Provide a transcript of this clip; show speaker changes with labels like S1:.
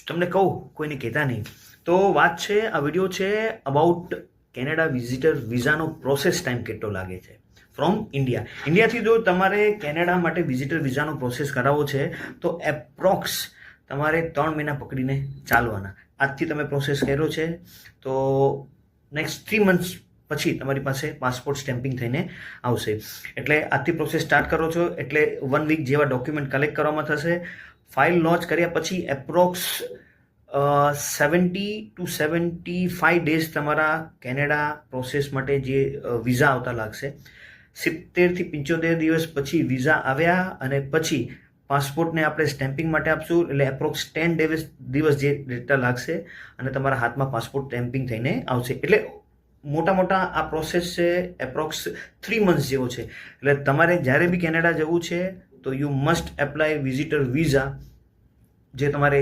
S1: તમને કહું, કોઈને કહેતા નહીં. તો વાત છે, આ વિડીયો છે અબાઉટ કેનેડા વિઝિટર વિઝાનો પ્રોસેસ ટાઈમ કેટલો લાગે છે ફ્રોમ ઇન્ડિયાથી. જો તમારે કેનેડા માટે વિઝિટર વિઝાનો પ્રોસેસ કરાવવો છે તો એપ્રોક્સ તમારે 3 મહિના પકડીને ચાલવાના. આજથી તમે પ્રોસેસ કર્યો છે તો નેક્સ્ટ 3 મંથ્સ પછી તમારી પાસે પાસપોર્ટ સ્ટેમ્પિંગ થઈને આવશે. એટલે આજથી પ્રોસેસ સ્ટાર્ટ કરો છો એટલે 1 વીક જેવા ડોક્યુમેન્ટ કલેક્ટ કરવામાં થશે. ફાઇલ લોન્ચ કર્યા પછી એપ્રોક્સ 70 to 75 ડેઝ તમારા કેનેડા પ્રોસેસ માટે જે વિઝા આવતા લાગશે. 70 થી 75 દિવસ પછી વિઝા આવ્યા અને પછી પાસપોર્ટને આપણે સ્ટેમ્પિંગ માટે આપશું એટલે એપ્રોક્સ 10 દિવસ જે ડેટા લાગશે અને તમારા હાથમાં પાસપોર્ટ સ્ટેમ્પિંગ થઈને આવશે. એટલે મોટા આ પ્રોસેસ છે એપ્રોક્સ 3 મંથ્સ જેવો છે. એટલે તમારે જ્યારે બી કેનેડા જવું છે તો you must apply visitor visa, જે તમારે